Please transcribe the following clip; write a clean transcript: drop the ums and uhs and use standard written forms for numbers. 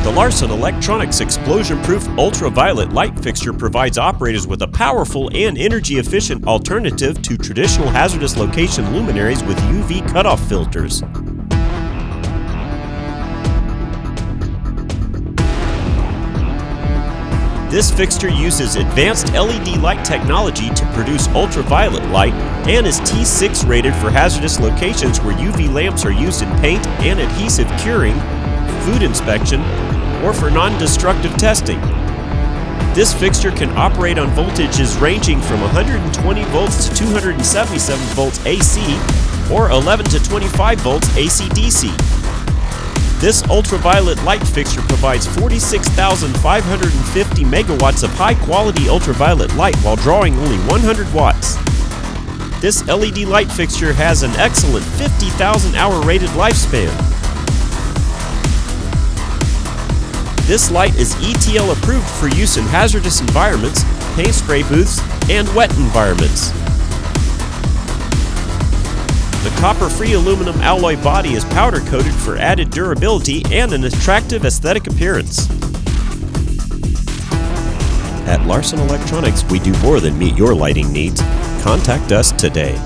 The Larson Electronics explosion-proof ultraviolet light fixture provides operators with a powerful and energy-efficient alternative to traditional hazardous location luminaries with UV cutoff filters. This fixture uses advanced LED light technology to produce ultraviolet light and is T6 rated for hazardous locations where UV lamps are used in paint and adhesive curing, food inspection, or for non-destructive testing. This fixture can operate on voltages ranging from 120 volts to 277 volts AC or 11 to 25 volts AC-DC. This ultraviolet light fixture provides 46,550 megawatts of high-quality ultraviolet light while drawing only 100 watts. This LED light fixture has an excellent 50,000-hour rated lifespan. This light is ETL approved for use in hazardous environments, paint spray booths, and wet environments. The copper-free aluminum alloy body is powder-coated for added durability and an attractive aesthetic appearance. At Larson Electronics, we do more than meet your lighting needs. Contact us today.